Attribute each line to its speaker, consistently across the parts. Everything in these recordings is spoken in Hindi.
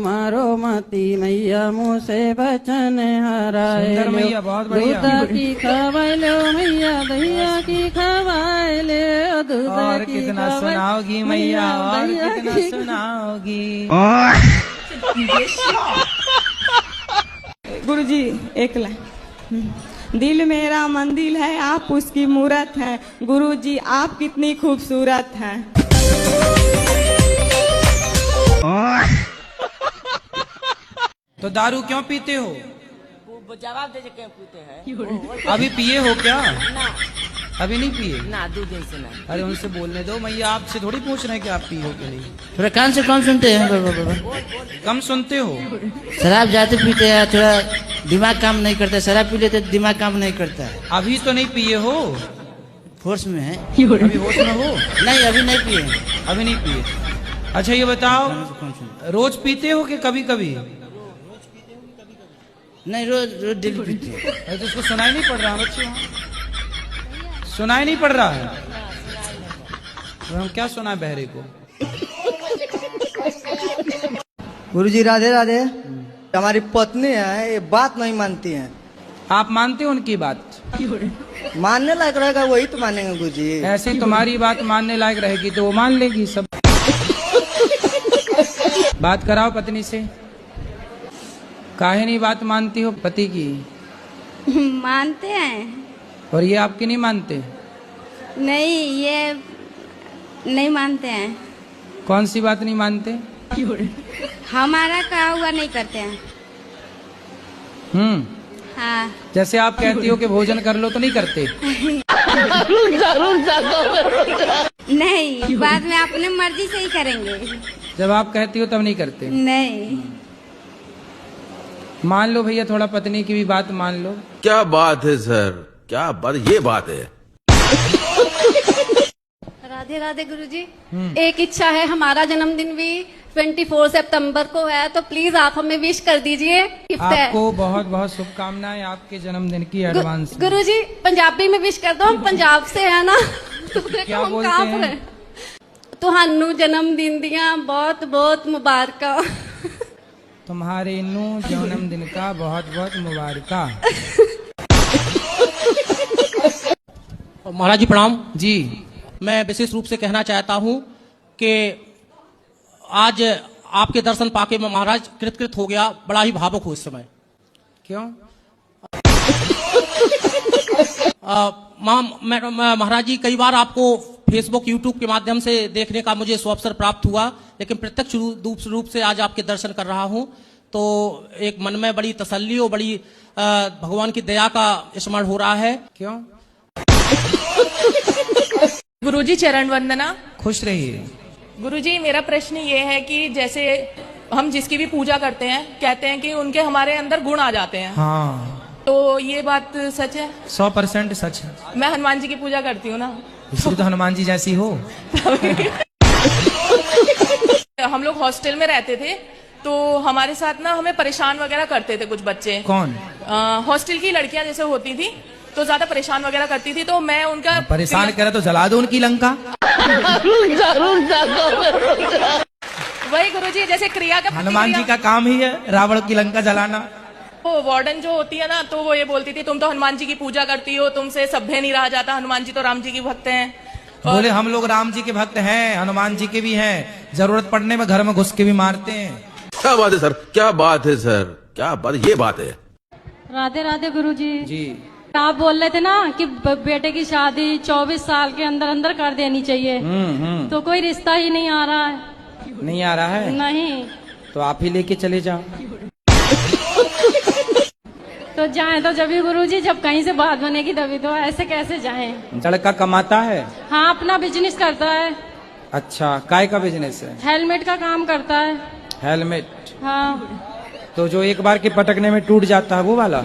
Speaker 1: मारो मती मैया मुँह से बचन हराए
Speaker 2: सुंदर मैया, बहुत बढ़िया।
Speaker 1: दूध की खवाए लो मैया दहिया की खवाए ले दूध
Speaker 2: और
Speaker 1: की
Speaker 2: कितना
Speaker 1: खवाए
Speaker 2: सुनाओगी मैया, और
Speaker 1: दहिया
Speaker 2: कितना
Speaker 1: की
Speaker 2: सुनाओगी।
Speaker 3: गुरुजी एक लाइन। दिल मेरा मंदिर है, आप उसकी मूरत है। गुरुजी आप कितनी खूबसूरत हैं।
Speaker 2: तो दारू क्यों पीते हो?
Speaker 4: जवाब दे क्यों पीते हैं?
Speaker 2: अभी पिए हो क्या?
Speaker 4: ना
Speaker 2: अभी नहीं पिए?
Speaker 4: ना 2 दिन से ना।
Speaker 2: अरे उनसे बोलने दो, मैया आपसे थोड़ी पूछ रहे हैं कि आप पिए हो कि नहीं।
Speaker 1: थोड़ा कान से कम सुनते हैं बाबा।
Speaker 2: कम सुनते हो?
Speaker 1: शराब जाते पीते हैं, थोड़ा दिमाग काम नहीं करता। शराब पी लेते दिमाग काम नहीं करता है।
Speaker 2: अभी तो नहीं पिए हो?
Speaker 1: फोर्स में है।
Speaker 2: अभी होश में हो?
Speaker 1: नहीं अभी नहीं पिए।
Speaker 2: अभी नहीं पिए। अच्छा ये बताओ, रोज पीते हो कि कभी कभी?
Speaker 1: नहीं रोज रोज डेली पीते हैं।
Speaker 2: अरे तो उसको सुनाई नहीं पड़ रहा बच्चे, सुनाई नहीं पड़ रहा है तो हम क्या सुनाए बहरे को?
Speaker 5: गुरुजी राधे राधे। हमारी पत्नी है, ये बात नहीं मानती है।
Speaker 2: आप मानते हो उनकी बात?
Speaker 5: मानने लायक रहेगा वही तो मानेंगे गुरुजी।
Speaker 2: ऐसे तुम्हारी बात मानने लायक रहेगी तो वो मान लेगी सब। बात कराओ पत्नी से। काहे नहीं बात मानती हो पति की?
Speaker 6: मानते हैं।
Speaker 2: और ये आपकी नहीं मानते?
Speaker 6: नहीं ये नहीं मानते हैं।
Speaker 2: कौन सी बात नहीं मानते?
Speaker 6: हमारा कहा हुआ नहीं करते हैं। हाँ
Speaker 2: जैसे आप कहती हो कि भोजन कर लो तो नहीं करते?
Speaker 6: नहीं, बाद में अपने मर्जी से ही करेंगे।
Speaker 2: जब आप कहती हो तब नहीं करते?
Speaker 6: नहीं
Speaker 2: मान लो भैया, थोड़ा पत्नी की भी बात मान लो।
Speaker 7: क्या बात है सर, क्या बात, ये बात है।
Speaker 8: राधे राधे गुरुजी। एक इच्छा है, हमारा जन्मदिन भी 24 सितंबर को है, तो प्लीज आप हमें विश कर दीजिए। गिफ्ट है।
Speaker 2: आपको बहुत बहुत शुभकामनाएं आपके जन्मदिन की एडवांस।
Speaker 8: गुरुजी पंजाबी में विश कर दो, हम पंजाब से है ना।
Speaker 2: क्या बोलते हैं?
Speaker 8: तुहानू जन्मदिन दिया बहुत बहुत मुबारका।
Speaker 2: तुम्हारे नू जन्मदिन का बहुत बहुत मुबारका।
Speaker 9: महाराज जी प्रणाम
Speaker 2: जी।
Speaker 9: मैं विशेष रूप से कहना चाहता हूं कि आज आपके दर्शन पाके मैं महाराज कृत हो गया, बड़ा ही भावुक हूं इस समय।
Speaker 2: क्यों?
Speaker 9: महाराज जी कई बार आपको फेसबुक यूट्यूब के माध्यम से देखने का मुझे अवसर प्राप्त हुआ, लेकिन प्रत्यक्ष रूप से आज आपके दर्शन कर रहा हूं, तो एक मन में बड़ी तसल्ली और बड़ी भगवान की दया का स्मरण हो रहा है।
Speaker 2: क्यों?
Speaker 10: गुरुजी चरण वंदना।
Speaker 2: खुश रहिए।
Speaker 10: गुरुजी मेरा प्रश्न ये है कि जैसे हम जिसकी भी पूजा करते हैं, कहते हैं कि उनके हमारे अंदर गुण आ जाते हैं।
Speaker 2: हाँ,
Speaker 10: तो ये बात सच है?
Speaker 2: 100% सच है।
Speaker 10: मैं हनुमान जी की पूजा करती हूँ ना,
Speaker 2: इसलिए तो हनुमान जी जैसी हो।
Speaker 10: हम लोग हॉस्टल में रहते थे, तो हमारे साथ ना हमें परेशान वगैरह करते थे कुछ बच्चे।
Speaker 2: कौन?
Speaker 10: हॉस्टल की लड़कियां जैसे होती थी तो ज्यादा परेशान वगैरह करती थी, तो मैं उनका
Speaker 2: परेशान करे तो जला दो उनकी लंका।
Speaker 10: वही गुरुजी जैसे क्रिया का
Speaker 2: हनुमान जी का काम ही है रावण की लंका जलाना।
Speaker 10: वो वार्डन जो होती है ना, तो वो ये बोलती थी तुम तो हनुमान जी की पूजा करती हो, तुमसे सभ्य नहीं रहा जाता, हनुमान जी तो राम जी की भक्त हैं।
Speaker 2: बोले हम लोग राम जी के भक्त हैं, हनुमान जी के भी हैं, जरूरत पड़ने में घर में घुस के भी मारते हैं।
Speaker 7: क्या बात है सर, क्या बात है सर, क्या बात, ये बात है।
Speaker 8: राधे राधे गुरुजी।
Speaker 2: जी।
Speaker 8: आप बोल रहे थे ना कि बेटे की शादी 24 साल के अंदर अंदर कर देनी चाहिए। तो कोई रिश्ता ही नहीं आ रहा है।
Speaker 2: नहीं आ रहा है?
Speaker 8: नहीं।
Speaker 2: तो आप ही लेके चले जाओ।
Speaker 8: तो जाएं तो जब भी गुरुजी, जब कहीं से बात बनेगी तभी तो, ऐसे कैसे जाएं?
Speaker 2: लड़का कमाता है?
Speaker 8: हाँ अपना बिजनेस करता है।
Speaker 2: अच्छा, काय का बिजनेस है?
Speaker 8: हेलमेट का काम करता है।
Speaker 2: हेलमेट?
Speaker 8: हाँ।
Speaker 2: तो जो एक बार के पटकने में टूट जाता है वो वाला?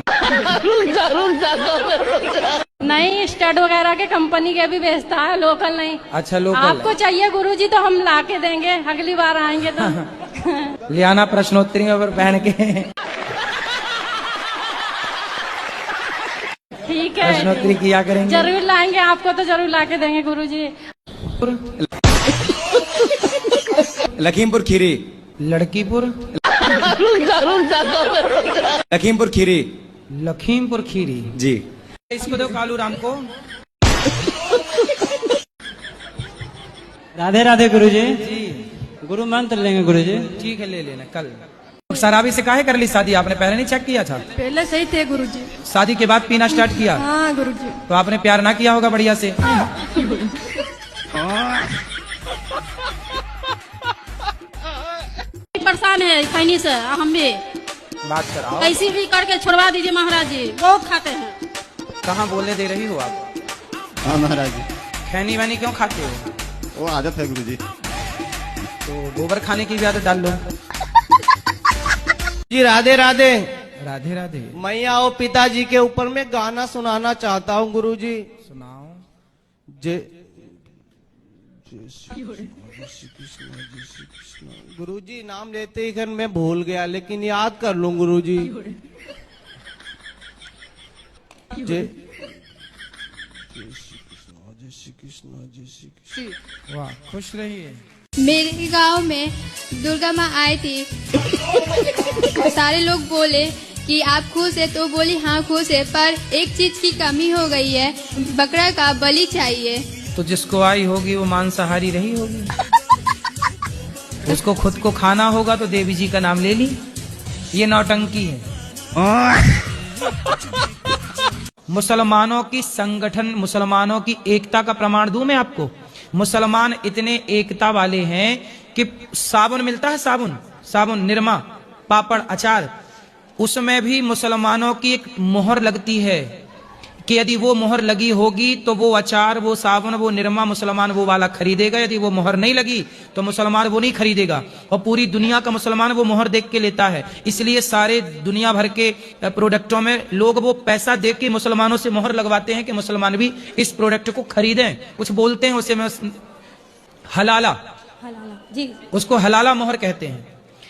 Speaker 8: नहीं, स्टड वगैरह के कंपनी के भी बेचता है, लोकल नहीं।
Speaker 2: अच्छा लोकल।
Speaker 8: आपको चाहिए गुरुजी तो हम ला के देंगे, अगली बार आएंगे तो।
Speaker 2: ले आना प्रश्नोत्तरी पर पहन के।
Speaker 8: ठीक है,
Speaker 2: प्रश्नोत्तरी किया करेंगे।
Speaker 8: जरूर लाएंगे, आपको तो जरूर ला के देंगे गुरुजी।
Speaker 11: लखीमपुर खीरी।
Speaker 2: लड़कीपुर?
Speaker 5: लखीमपुर खीरी।
Speaker 2: लखीमपुर खीरी।
Speaker 5: जी।
Speaker 2: इसको दो कालू राम को।
Speaker 11: राधे राधे गुरुजी।
Speaker 2: जी
Speaker 11: गुरु मंत्र लेंगे गुरुजी।
Speaker 2: ठीक है, ले लेना कल। शराबी से काहे कर ली शादी आपने? पहले नहीं चेक किया था?
Speaker 8: पहले सही थे गुरुजी।
Speaker 2: शादी के बाद पीना स्टार्ट किया?
Speaker 8: हाँ गुरुजी।
Speaker 2: तो आपने प्यार ना किया होगा बढ़िया से।
Speaker 8: परेशान है खैनी से, हम भी
Speaker 2: बात कराओ।
Speaker 8: कैसी भी करके छुड़वा दीजिए महाराज जी, बहुत खाते हैं।
Speaker 2: कहाँ बोलने दे रही हो आप?
Speaker 5: हाँ महाराज जी।
Speaker 2: खैनी वैनी क्यों खाते हो?
Speaker 5: वो आदत है गुरुजी।
Speaker 2: तो गोबर खाने की भी आदत डाल लो।
Speaker 12: जी राधे राधे।
Speaker 2: राधे राधे।
Speaker 12: मैं आओ पिताजी के ऊपर में गाना सुनाना चाहता हूँ गुरुजी।
Speaker 2: सुनाओ।
Speaker 12: गुरुजी नाम लेते ही मैं भूल गया, लेकिन याद कर लूं गुरुजी। जय श्री कृष्ण, जय श्री कृष्ण।
Speaker 2: वाह, खुश रहिए।
Speaker 6: मेरे गांव में दुर्गा माँ आई थी। सारे लोग बोले कि आप खुश है, तो बोली हाँ खुश है, पर एक चीज की कमी हो गई है, बकरा का बलि चाहिए।
Speaker 2: तो जिसको आई होगी वो मांसाहारी रही होगी। उसको खुद को खाना होगा तो देवी जी का नाम ले ली। ये नौटंकी है। मुसलमानों की संगठन, मुसलमानों की एकता का प्रमाण दूं मैं आपको। मुसलमान इतने एकता वाले हैं कि साबुन मिलता है, साबुन निरमा, पापड़, अचार, उसमें भी मुसलमानों की एक मोहर लगती है कि यदि वो मोहर लगी होगी तो वो अचार, वो साबुन, वो निरमा मुसलमान वो वाला खरीदेगा। यदि वो मोहर नहीं लगी तो मुसलमान वो नहीं खरीदेगा। और पूरी दुनिया का मुसलमान वो मोहर देख के लेता है। इसलिए सारे दुनिया भर के प्रोडक्टों में लोग वो पैसा दे के मुसलमानों से मोहर लगवाते हैं कि मुसलमान भी इस प्रोडक्ट को खरीदें। कुछ बोलते हैं उसे में हलाला
Speaker 8: जी,
Speaker 2: उसको हलाला मोहर कहते हैं।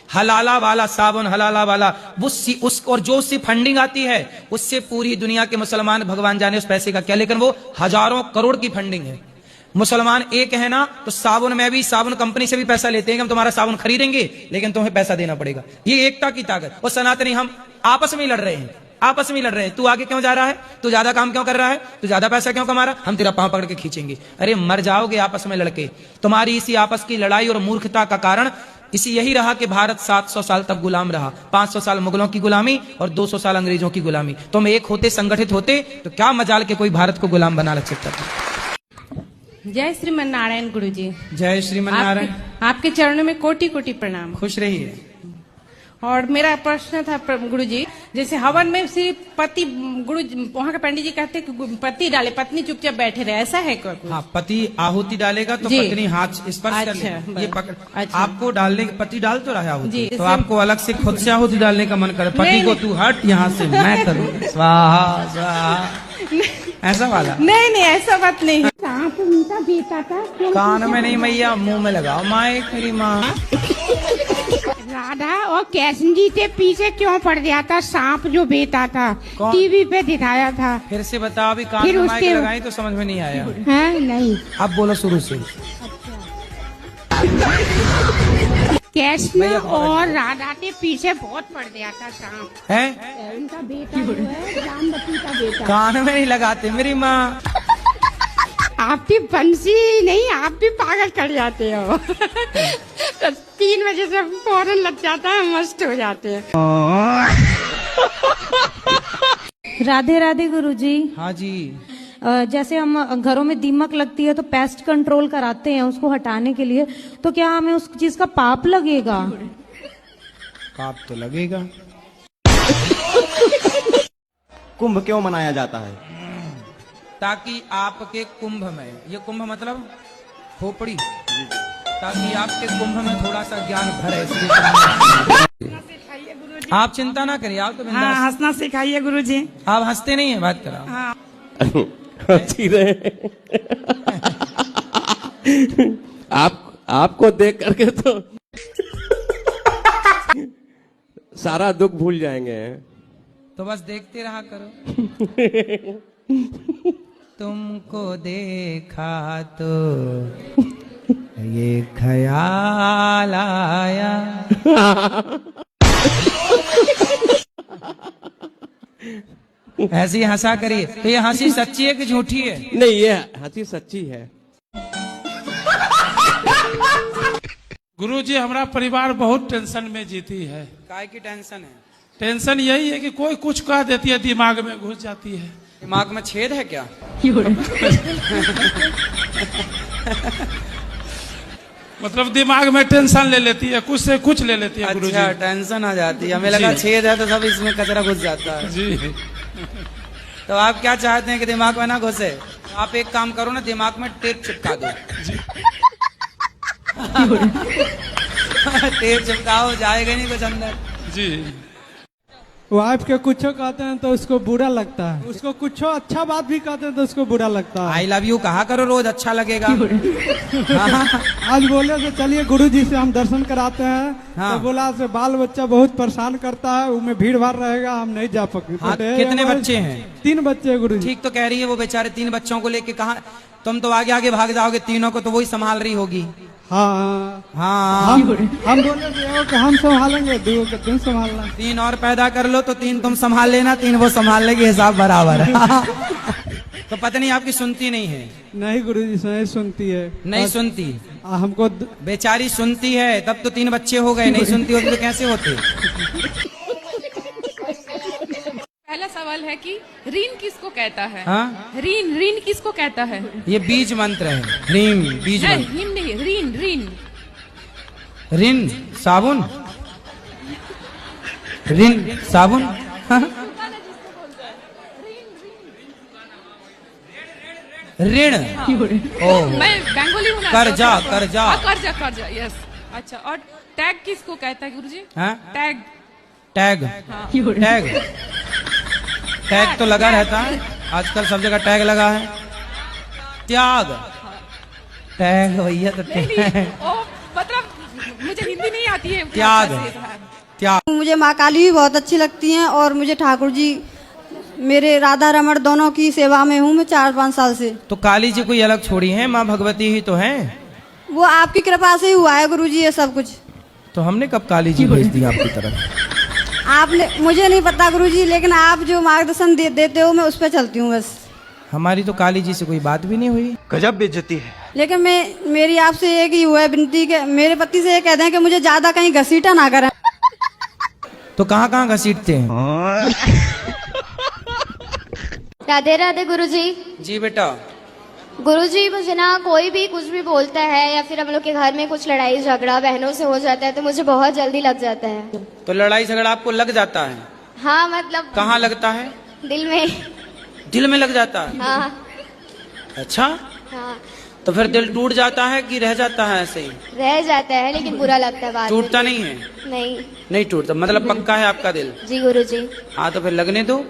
Speaker 2: हलाला वाला साबुन, हलाला वाला उस और जो उससे फंडिंग आती है उससे पूरी दुनिया के मुसलमान भगवान जाने उस पैसे का क्या, लेकिन वो हजारों करोड़ की फंडिंग है। मुसलमान एक है ना, तो साबुन में भी साबुन कंपनी से भी पैसा लेते हैं कि हम तुम्हारा साबुन खरीदेंगे लेकिन तुम्हें पैसा देना पड़ेगा। ये एकता की ताकत। और सनातनी हम आपस में लड़ रहे हैं, आपस में लड़ रहे हैं। तू आगे क्यों जा रहा है, तू ज्यादा काम क्यों कर रहा है, तू ज्यादा पैसा क्यों कमा रहा है, हम तेरा पांव पकड़ के खींचेंगे। अरे मर जाओगे आपस में लड़के। तुम्हारी इसी आपस की लड़ाई और मूर्खता का कारण इसी यही रहा कि भारत 700 साल तक गुलाम रहा। 500 साल मुगलों की गुलामी और 200 साल अंग्रेजों की गुलामी। तुम एक होते, संगठित होते तो क्या मजाल के कोई भारत को गुलाम बना लग सकता था।
Speaker 13: जय श्रीमन नारायण गुरुजी।
Speaker 2: जय श्रीमन नारायण।
Speaker 13: आपके चरणों में कोटि कोटि प्रणाम।
Speaker 2: खुश रहिए।
Speaker 13: और मेरा प्रश्न था गुरुजी, जैसे हवन में सिर्फ पति, गुरु वहाँ के पंडित जी कहते हैं कि पति डाले, पत्नी चुपचाप बैठे रहे, ऐसा है क्या?
Speaker 2: हाँ, पति आहुति डालेगा तो पत्नी हाथ स्पर्श कर ले। ये पकड़, आपको डालने, पति डाल तो रहा आहुति, तो आपको अलग से खुद से आहुति डालने का मन करे। पति को तू हट यहाँ से, मैं करूँ स्वाहा स्वाहा, ऐसा वाला?
Speaker 13: नहीं, ऐसा बात नहीं।
Speaker 6: सांप मीठा बेटा था,
Speaker 2: कान में नहीं मैया, मुंह में लगाओ माए मेरी माँ।
Speaker 6: राधा और कृष्ण जी के पीछे क्यों पड़ गया था सांप जो बेटा था? टीवी पे दिखाया था।
Speaker 2: फिर से बताओ। अभी कान में माइक लगाई तो समझ में नहीं आया
Speaker 6: है? नहीं,
Speaker 2: अब बोलो शुरू से।
Speaker 6: कृष्ण और राधा के पीछे बहुत पड़ गया था सांप
Speaker 2: है।
Speaker 6: उनका बेटा जो है जामवती का बेटा।
Speaker 2: कान में नहीं लगाते मेरी माँ।
Speaker 6: आपकी बंसी नहीं, आप भी पागल कर जाते हो। तो 3 बजे से फौरन लग जाता है, मस्त हो जाते हैं।
Speaker 14: राधे राधे गुरुजी।
Speaker 2: हाँ जी।
Speaker 14: जैसे हम घरों में दीमक लगती है तो पेस्ट कंट्रोल कराते हैं उसको हटाने के लिए, तो क्या हमें उस चीज का पाप लगेगा?
Speaker 2: पाप तो लगेगा।
Speaker 5: कुंभ क्यों मनाया जाता है?
Speaker 2: ताकि आपके कुंभ में, ये कुंभ मतलब खोपड़ी, ताकि आपके कुंभ में थोड़ा सा ज्ञान भरे, इसलिए आप चिंता ना करिए। आप तो बिंदास।
Speaker 3: हाँ, हंसना सिखाइए गुरुजी।
Speaker 2: आप हंसते नहीं है, बात कराओ।
Speaker 3: हाँ।
Speaker 15: आपको देख करके तो सारा दुख भूल जाएंगे।
Speaker 2: तो बस देखते रहा करो। तुमको देखा तो ये ख्याल आया ऐसे ही हंसा करिए। तो ये हंसी सच्ची है कि झूठी है?
Speaker 15: नहीं, ये हंसी सच्ची है।
Speaker 16: गुरुजी, हमारा परिवार बहुत टेंशन में जीती है।
Speaker 2: काय की टेंशन है?
Speaker 16: टेंशन यही है कि कोई कुछ कह देती है, दिमाग में घुस जाती है।
Speaker 2: दिमाग में छेद है क्या?
Speaker 16: मतलब दिमाग में टेंशन ले लेती है, कुछ से कुछ ले लेती है। गुरुजी,
Speaker 2: अच्छा, टेंशन आ जाती है। हमें लगा छेद है तो सब इसमें कचरा घुस जाता है
Speaker 16: जी।
Speaker 2: तो आप क्या चाहते हैं कि दिमाग में ना घुसे? आप एक काम करो ना, दिमाग में टेप चिपका दो। टेप चिपकाओ, जाएगा नहीं कुछ अंदर।
Speaker 16: जी।
Speaker 12: वाइफ के कुछ कहते हैं तो उसको बुरा लगता है, उसको कुछ अच्छा बात भी कहते हैं तो उसको बुरा लगता है।
Speaker 2: आई लव यू कहा करो रोज, अच्छा लगेगा।
Speaker 12: आज बोले तो चलिए गुरुजी से हम दर्शन कराते हैं।
Speaker 2: हाँ।
Speaker 12: तो बोला से बाल बच्चा बहुत परेशान करता है, उनमें भीड़ भाड़ रहेगा, हम नहीं जा पाएंगे।
Speaker 2: हाँ, कितने बच्चे हैं?
Speaker 12: 3 बच्चे हैं गुरुजी।
Speaker 2: ठीक तो कह रही है वो बेचारे, 3 बच्चों को लेके कहा तुम तो आगे आगे भाग जाओगे, तीनों को तो वही संभाल रही होगी।
Speaker 12: हाँ
Speaker 2: हाँ,
Speaker 12: हम बोले कि हम संभालेंगे, 2 को तुम संभालना।
Speaker 2: 3 और पैदा कर लो तो 3 तुम संभाल लेना, 3 वो संभाल लेगी, हिसाब बराबर है। तो पत्नी आपकी सुनती नहीं है?
Speaker 12: नहीं गुरुजी, नहीं सुनती है।
Speaker 2: नहीं सुनती?
Speaker 12: हमको
Speaker 2: बेचारी सुनती है तब तो 3 बच्चे हो गए, नहीं सुनती होती तो कैसे होते?
Speaker 10: पहला सवाल है कि ऋण किसको कहता है?
Speaker 2: हाँ?
Speaker 10: ऋण किसको कहता है?
Speaker 2: ये बीज मंत्र है। ह्रीम बीज
Speaker 10: नहीं,
Speaker 2: मंत्र।
Speaker 10: हिम नहीं, ऋण।
Speaker 2: ऋण साबुन? ऋण साबुन? ऋण। ओह,
Speaker 10: मैं बंगाली हूँ ना।
Speaker 2: कर्जा, कर्जा।
Speaker 10: कर्जा, यस। अच्छा, और टैग किसको कहता है गुरुजी?
Speaker 2: हाँ?
Speaker 10: टैग।
Speaker 2: टैग। टैग तो लगा रहता है, आजकल सब जगह टैग लगा है। त्याग। टैग भैया तो
Speaker 10: मतलब मुझे हिंदी नहीं आती है।
Speaker 2: त्याग। त्याग।
Speaker 17: मुझे माँ काली भी बहुत अच्छी लगती हैं और मुझे ठाकुर जी, मेरे राधा रमण दोनों की सेवा में हूँ मैं 4-5 साल से।
Speaker 2: तो काली जी कोई अलग छोड़ी है, माँ भगवती ही तो है।
Speaker 17: वो आपकी कृपा से ही हुआ है गुरुजी ये सब कुछ।
Speaker 2: तो हमने कब काली जी भेज दी आपकी तरफ?
Speaker 17: आपने, मुझे नहीं पता गुरुजी, लेकिन आप जो मार्गदर्शन देते हो मैं उस पर चलती हूँ बस।
Speaker 2: हमारी तो काली जी से कोई बात भी नहीं हुई।
Speaker 12: गजब बेइज्जती है।
Speaker 17: लेकिन मेरी आपसे एक ही हुआ है विनती के, मेरे पति से ये कहते हैं कि मुझे ज्यादा कहीं घसीटा ना करें।
Speaker 2: तो कहाँ घसीटते हैं?
Speaker 18: राधे राधे गुरुजी।
Speaker 2: जी बेटा।
Speaker 18: गुरुजी, मुझे ना कोई भी कुछ भी बोलता है या फिर हम लोग के घर में कुछ लड़ाई झगड़ा बहनों से हो जाता है तो मुझे बहुत जल्दी लग जाता है।
Speaker 2: तो लड़ाई झगड़ा आपको लग जाता है?
Speaker 18: हाँ, मतलब
Speaker 2: कहाँ लगता है?
Speaker 18: दिल में।
Speaker 2: दिल में लग जाता है?
Speaker 18: हाँ।
Speaker 2: अच्छा।
Speaker 18: हाँ।
Speaker 2: तो फिर दिल टूट जाता है कि रह जाता है ऐसे ही?
Speaker 18: रह जाता है, लेकिन बुरा लगता है बाद में।
Speaker 2: टूटता नहीं है?
Speaker 18: नहीं।
Speaker 2: नहीं टूटता, मतलब पक्का है आपका दिल?
Speaker 18: जी गुरुजी।
Speaker 2: हाँ, तो फिर लगने दो।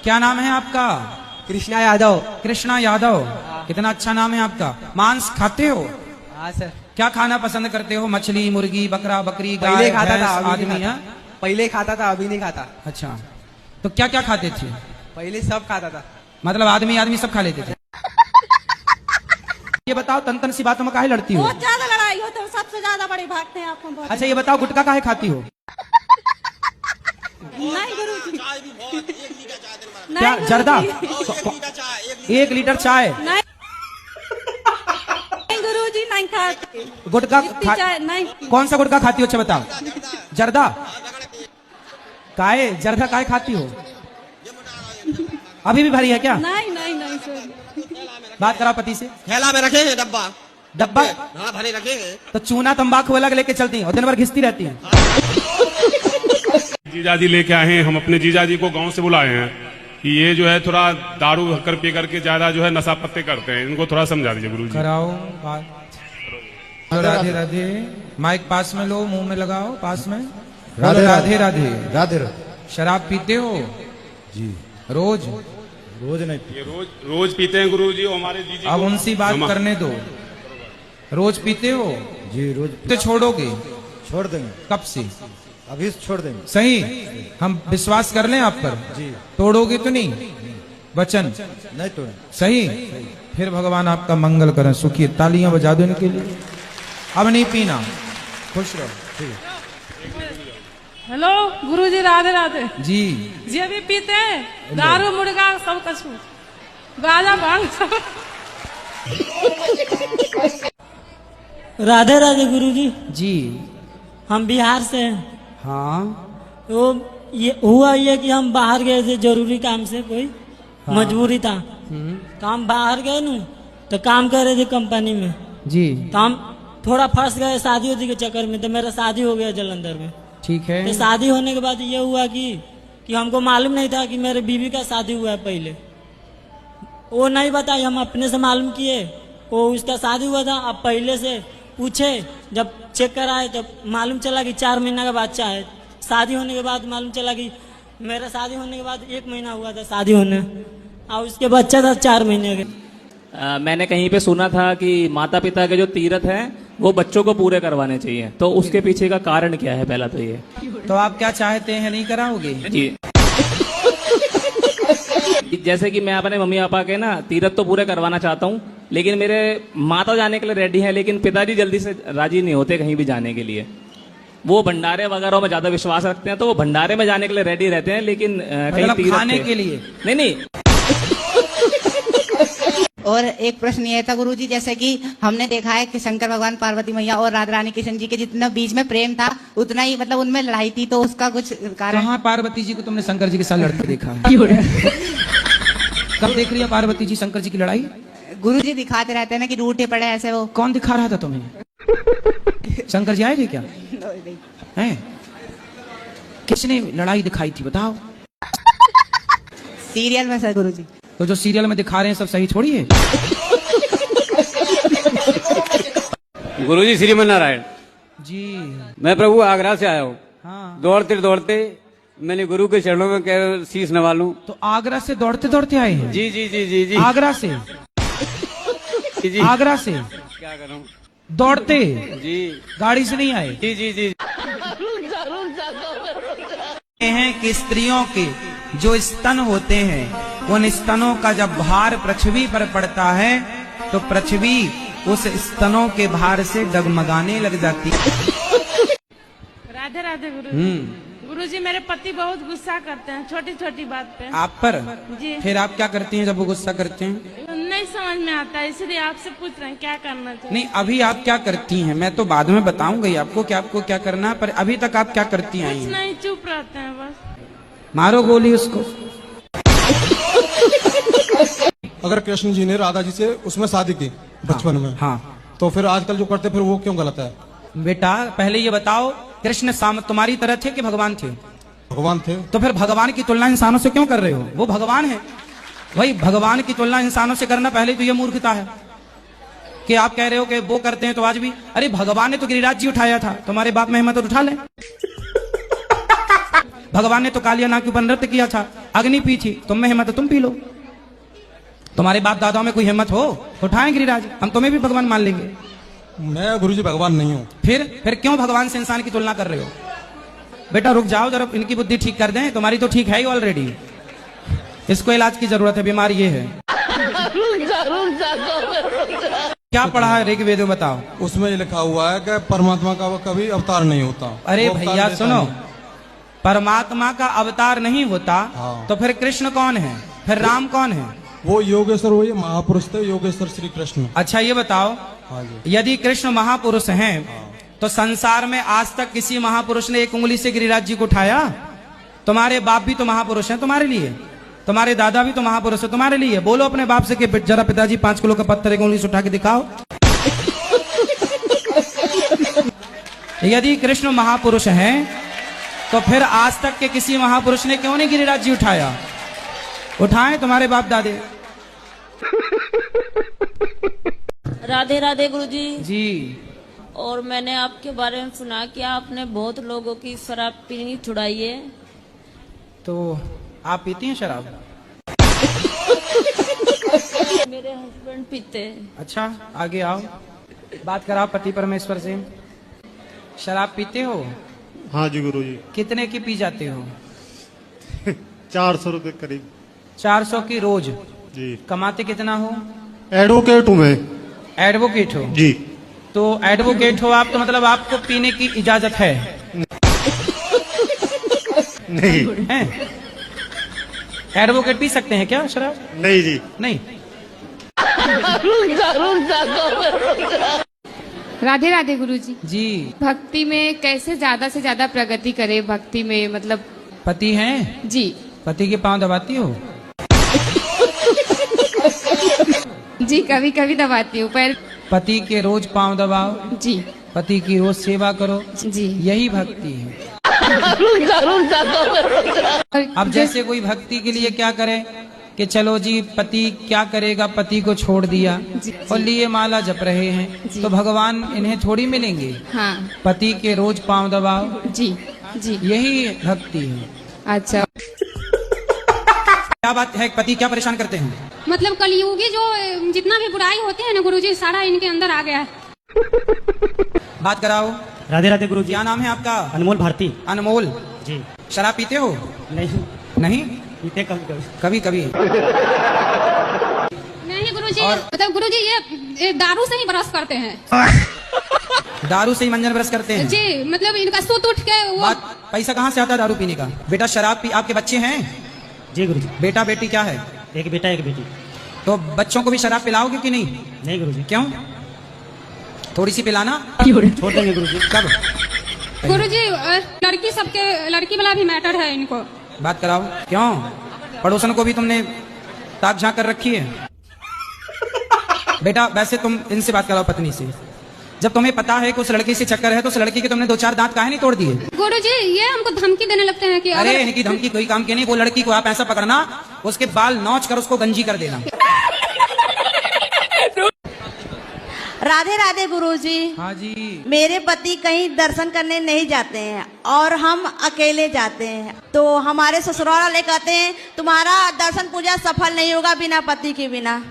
Speaker 2: क्या नाम है आपका?
Speaker 5: कृष्णा यादव।
Speaker 2: कृष्णा यादव, कितना अच्छा नाम है आपका। मांस खाते हो?
Speaker 5: हाँ सर।
Speaker 2: क्या खाना पसंद करते हो? मछली, मुर्गी, बकरा, बकरी, गाय,
Speaker 5: पहले खाता
Speaker 2: भैंस,
Speaker 5: था, अभी
Speaker 2: आदमी?
Speaker 5: नहीं खाता। पहले खाता था, अभी नहीं खाता।
Speaker 2: अच्छा, तो क्या क्या खाते थे?
Speaker 5: पहले सब खाता था।
Speaker 2: मतलब आदमी सब खा लेते थे? ये बताओ, तन सी बातों में काहे लड़ती हो?
Speaker 3: बहुत ज्यादा लड़ाई हो तो सबसे ज्यादा बड़ी भागते हैं आपको।
Speaker 2: अच्छा ये बताओ, गुटखा काहे खाती हो?
Speaker 3: नहीं गुरुजी।
Speaker 2: क्या जर्दा? 1 लीटर चाय?
Speaker 3: नहीं गुरुजी, नहीं खाते
Speaker 2: गुटखा
Speaker 3: नहीं।
Speaker 2: कौन सा गुटखा खाती हो? अच्छा बताओ। जर्दा? काहे जर्दा काहे खाती हो? अभी भी भरी है क्या?
Speaker 3: नहीं सर।
Speaker 2: बात कराओ पति से।
Speaker 12: थैला में रखेंगे डब्बा।
Speaker 2: डब्बा?
Speaker 12: हाँ, भरे रखेंगे।
Speaker 2: तो चूना तंबाकू अलग लेके चलती हैं और दिन भर घिसती रहती हैं।
Speaker 19: जीजाजी लेके आए हैं, हम अपने जीजाजी को गांव से बुलाए हैं कि ये जो है थोड़ा दारू हक्कर पी करके ज्यादा जो है नशा पत्ते करते हैं, इनको थोड़ा समझा दीजिए गुरुजी।
Speaker 2: कराओ बात। राधे राधे। माइक पास में लो, मुंह में लगाओ, पास में। राधे राधे राधे राधे। शराब पीते हो? जी। रोज? रोज नहीं।
Speaker 19: ये रोज पीते हैं गुरुजी, हमारे जीजी।
Speaker 2: अब उनसी बात करने दो। रोज पीते हो? जी रोज। तो छोड़ोगे? छोड़ देंगे। कब से? अभी छोड़ देंगे। सही? हम विश्वास कर लें आप पर? जी। तोड़ोगे तो नहीं? वचन
Speaker 5: नहीं तोड़े।
Speaker 2: सही? फिर भगवान आपका मंगल करें, सुखी। तालियां बजा दो इनके लिए। अब नहीं पीना, खुश रहो। ठीक है
Speaker 13: हेलो गुरुजी, राधे राधे
Speaker 2: जी।
Speaker 13: जी अभी पीते हैं दारू मुर्गा सब कछु, गाजा भांग सब।
Speaker 11: राधे राधे गुरुजी
Speaker 2: जी।
Speaker 11: हम बिहार से हैं।
Speaker 2: हाँ।
Speaker 11: तो ये हुआ ये कि हम बाहर गए थे जरूरी काम से, कोई मजबूरी था। तो हम बाहर गए न, तो काम कर रहे थे कंपनी में
Speaker 2: जी।
Speaker 11: तो हम थोड़ा फंस गए शादी उदी के चक्कर में। तो मेरा शादी हो गया जलंधर में।
Speaker 2: ठीक है।
Speaker 11: तो शादी होने के बाद ये हुआ कि हमको मालूम नहीं था कि मेरे बीवी का शादी हुआ है पहले। वो नहीं बताई, हम अपने से मालूम किए वो उसका शादी हुआ था। अब पहले से पूछे, जब चेक कराए तब मालूम चला कि 4 महीना का बच्चा है। शादी होने के बाद मालूम चला कि मेरा शादी होने के बाद 1 महीना हुआ था शादी होने, और उसके बच्चा था 4 महीने के।
Speaker 20: मैंने कहीं पे सुना था कि माता पिता के जो तीर्थ हैं वो बच्चों को पूरे करवाने चाहिए, तो उसके पीछे का कारण क्या है? पहला तो ये।
Speaker 2: तो आप क्या चाहते हैं, नहीं कराओगे?
Speaker 20: जी। जैसे कि मैं अपने मम्मी पापा के ना तीर्थ तो पूरे करवाना चाहता हूँ, लेकिन मेरे माता जाने के लिए रेडी है, लेकिन पिताजी जल्दी से राजी नहीं होते कहीं भी जाने के लिए। वो भंडारे वगैरह में ज्यादा विश्वास रखते हैं, तो वो भंडारे में जाने के लिए रेडी रहते हैं, लेकिन कहीं तीर्थ
Speaker 2: खाने के लिए
Speaker 20: नहीं।
Speaker 1: और एक प्रश्न ये था गुरुजी, जैसे कि हमने देखा है कि शंकर भगवान, पार्वती मैया और राधा रानी कृष्ण जी के जितना बीच में प्रेम था उतना ही मतलब उनमें लड़ाई थी, तो उसका कुछ कारण?
Speaker 2: कहाँ पार्वती जी को तुमने शंकर जी के साथ लड़ते देखा है? कब देख रही है पार्वती जी शंकर जी की लड़ाई?
Speaker 1: गुरुजी दिखाते रहते हैं ना कि रूठे पड़े ऐसे। वो
Speaker 2: कौन दिखा रहा था तुम्हें? शंकर जी आए थे क्या? हैं? किसने लड़ाई दिखाई थी बताओ?
Speaker 1: सीरियल में सर गुरुजी।
Speaker 2: तो जो सीरियल में दिखा रहे हैं सब सही थोड़ी है?
Speaker 21: गुरुजी श्रीमन नारायण
Speaker 2: जी।
Speaker 21: मैं प्रभु आगरा से आया हूँ।
Speaker 2: हाँ।
Speaker 21: दौड़ते दौड़ते मैंने गुरु के चरणों में क्या शीश नवा लूं।
Speaker 2: तो आगरा से दौड़ते दौड़ते आए हैं?
Speaker 21: जी जी जी जी जी।
Speaker 2: आगरा से?
Speaker 21: जी।
Speaker 2: आगरा से
Speaker 21: क्या करूं?
Speaker 2: दौड़ते?
Speaker 21: जी।
Speaker 2: गाड़ी से नहीं आए?
Speaker 21: जी जी जी।
Speaker 2: हैं कि स्त्रियों के जो स्तन होते हैं, उन स्तनों का जब भार पृथ्वी पर पड़ता है तो पृथ्वी उस स्तनों के भार से डगमगाने लग जाती है।
Speaker 13: राधे राधे गुरुजी। गुरुजी मेरे पति बहुत गुस्सा करते हैं छोटी छोटी बात पे।
Speaker 2: आप पर?
Speaker 13: जी।
Speaker 2: फिर आप क्या करती हैं जब वो गुस्सा करते हैं?
Speaker 13: नहीं समझ में आता, इसलिए आपसे पूछ रहे हैं क्या करना चाहिए।
Speaker 2: नहीं, अभी आप क्या करती हैं? मैं तो बाद में बताऊंगा ही आपको कि आपको क्या करना है, पर अभी तक आप क्या करती आई
Speaker 13: कुछ
Speaker 2: हैं?
Speaker 13: नहीं, चुप रहते हैं बस।
Speaker 2: मारो गोली उसको।
Speaker 22: अगर कृष्ण जी ने राधा जी से उसमें शादी की बचपन में,
Speaker 2: हाँ,
Speaker 22: तो फिर आजकल जो करते फिर वो क्यों गलत है?
Speaker 2: बेटा पहले ये बताओ, कृष्ण तुम्हारी तरह थे कि भगवान थे?
Speaker 22: भगवान थे।
Speaker 2: तो फिर भगवान की तुलना इंसानों से क्यों कर रहे हो? वो भगवान है। वही भगवान की तुलना इंसानों से करना पहले तो ये मूर्खता है कि आप कह रहे हो कि वो करते हैं तो आज भी। अरे भगवान ने तो गिरिराज जी उठाया था, तुम्हारे बाप में हिम्मत तो उठा ले। भगवान ने तो कालिया नाग के ऊपर नृत्य किया था, अग्नि पी थी, तुम में हिम्मत है तुम पी लो। तुम्हारे बाप दादाओं में कोई हिम्मत हो उठाएं गिरिराज, हम तुम्हें भी भगवान मान लेंगे।
Speaker 22: मैं गुरुजी भगवान नहीं हूँ।
Speaker 2: फिर क्यों भगवान से इंसान की तुलना कर रहे हो? बेटा रुक जाओ जरा, इनकी बुद्धि ठीक कर दें। तुम्हारी तो ठीक है ही ऑलरेडी, इसको इलाज की जरूरत है, बीमारी ये है। क्या पढ़ा है ऋग्वेद में बताओ?
Speaker 22: उसमें ये लिखा हुआ है कि परमात्मा का कभी अवतार नहीं होता।
Speaker 2: अरे भैया सुनो, परमात्मा का अवतार नहीं होता। हाँ। तो फिर कृष्ण कौन है? फिर राम कौन है?
Speaker 22: वो योगेश्वर, वो ये महापुरुष थे योगेश्वर श्री कृष्ण।
Speaker 2: अच्छा ये बताओ,
Speaker 22: हाँ जी।
Speaker 2: यदि कृष्ण महापुरुष हैं, तो संसार में आज तक किसी महापुरुष ने एक उंगली से गिरिराज जी को उठाया? तुम्हारे बाप भी तो महापुरुष हैं तुम्हारे लिए, तुम्हारे दादा भी तो महापुरुष है तुम्हारे लिए। बोलो अपने बाप से कि जरा पिताजी 5 किलो का पत्थर एक उंगली से उठा के दिखाओ। यदि कृष्ण महापुरुष हैं, तो फिर आज तक के किसी महापुरुष ने क्यों नहीं गिरिराज जी उठाया? उठाएं तुम्हारे बाप दादे।
Speaker 23: राधे राधे गुरुजी
Speaker 2: जी।
Speaker 23: और मैंने आपके बारे में सुना कि आपने बहुत लोगों की शराब पीनी छुड़ाई है।
Speaker 2: तो आप पीती हैं शराब?
Speaker 23: मेरे हस्बैंड पीते हैं।
Speaker 2: अच्छा आगे आओ, बात कराओ पति परमेश्वर से। शराब पीते हो?
Speaker 24: हाँ जी गुरुजी।
Speaker 2: कितने की पी जाते हो?
Speaker 24: 400 रुपए करीब।
Speaker 2: 400 की रोज
Speaker 4: जी।
Speaker 2: कमाते कितना हो?
Speaker 4: एडवोकेट हूँ मैं।
Speaker 2: एडवोकेट हो
Speaker 4: जी।
Speaker 2: तो एडवोकेट हो आप, तो मतलब आपको पीने की इजाजत है?
Speaker 4: नहीं
Speaker 2: है? एडवोकेट पी सकते हैं क्या शराब?
Speaker 4: नहीं जी।
Speaker 2: नहीं।
Speaker 7: राधे राधे गुरुजी।
Speaker 2: जी।
Speaker 7: भक्ति में कैसे ज्यादा से ज्यादा प्रगति करे? भक्ति में मतलब
Speaker 2: पति हैं?
Speaker 7: जी।
Speaker 2: पति के पांव दबाती हो?
Speaker 7: जी कभी कभी दबाती हूँ पर।
Speaker 2: पति के रोज पांव दबाओ
Speaker 7: जी।
Speaker 2: पति की रोज सेवा करो
Speaker 7: जी।
Speaker 2: यही भक्ति है। अब जैसे कोई भक्ति के लिए क्या करे कि चलो जी पति क्या करेगा, पति को छोड़ दिया और लिए माला जप रहे हैं तो भगवान इन्हें थोड़ी मिलेंगे।
Speaker 7: हाँ।
Speaker 2: पति के रोज पांव दबाओ।
Speaker 7: जी जी
Speaker 2: यही भक्ति है।
Speaker 7: अच्छा
Speaker 2: क्या बात है, पति क्या परेशान करते हैं?
Speaker 9: मतलब कलयुगी जो जितना भी बुराई होती है ना गुरुजी, सारा इनके अंदर आ गया है।
Speaker 2: बात कराओ।
Speaker 24: राधे राधे गुरुजी।
Speaker 2: क्या नाम है आपका?
Speaker 24: अनमोल भारती।
Speaker 2: अनमोल
Speaker 24: जी।
Speaker 2: शराब पीते हो?
Speaker 24: नहीं।
Speaker 2: नहीं
Speaker 24: पीते कभी
Speaker 2: कभी
Speaker 9: नहीं गुरुजी, मतलब गुरुजी ये दारू से ही ब्रश करते हैं।
Speaker 2: दारू से ही मंजन ब्रश करते हैं?
Speaker 9: जी, मतलब इनका सुत उठ के वो।
Speaker 2: पैसा कहाँ से आता है दारू पीने का? बेटा शराब पी, आपके बच्चे हैं?
Speaker 24: जी गुरुजी।
Speaker 2: बेटा बेटी क्या है?
Speaker 24: एक बेटा एक बेटी।
Speaker 2: तो बच्चों को भी शराब पिलाओगे कि नहीं?
Speaker 24: नहीं गुरुजी।
Speaker 2: क्यों? थोड़ी सी पिलाना।
Speaker 24: छोड़ देंगे गुरुजी।
Speaker 2: कब?
Speaker 9: गुरुजी लड़की सबके, लड़की वाला भी मैटर है इनको।
Speaker 2: बात कराओ। क्यों? पड़ोसन को भी तुमने ताक झांक कर रखी है? बेटा वैसे तुम इनसे बात कराओ पत्नी से। जब तुम्हें पता है कि उस लड़की से चक्कर है तो उस लड़की के तुमने 2-4 दांत काहे नहीं तोड़ दिए?
Speaker 9: गुरुजी ये हमको धमकी देने लगते हैं कि
Speaker 2: अरे इनकी धमकी कोई काम की नहीं। वो लड़की को आप ऐसा पकड़ना, उसके बाल नोच कर उसको गंजी कर देना।
Speaker 25: राधे राधे गुरुजी।
Speaker 2: हाँ जी।
Speaker 25: मेरे पति कहीं दर्शन करने नहीं जाते हैं और हम अकेले जाते हैं, तो हमारे ससुराल वाले कहते हैं तुम्हारा दर्शन पूजा सफल नहीं होगा बिना पति के बिना।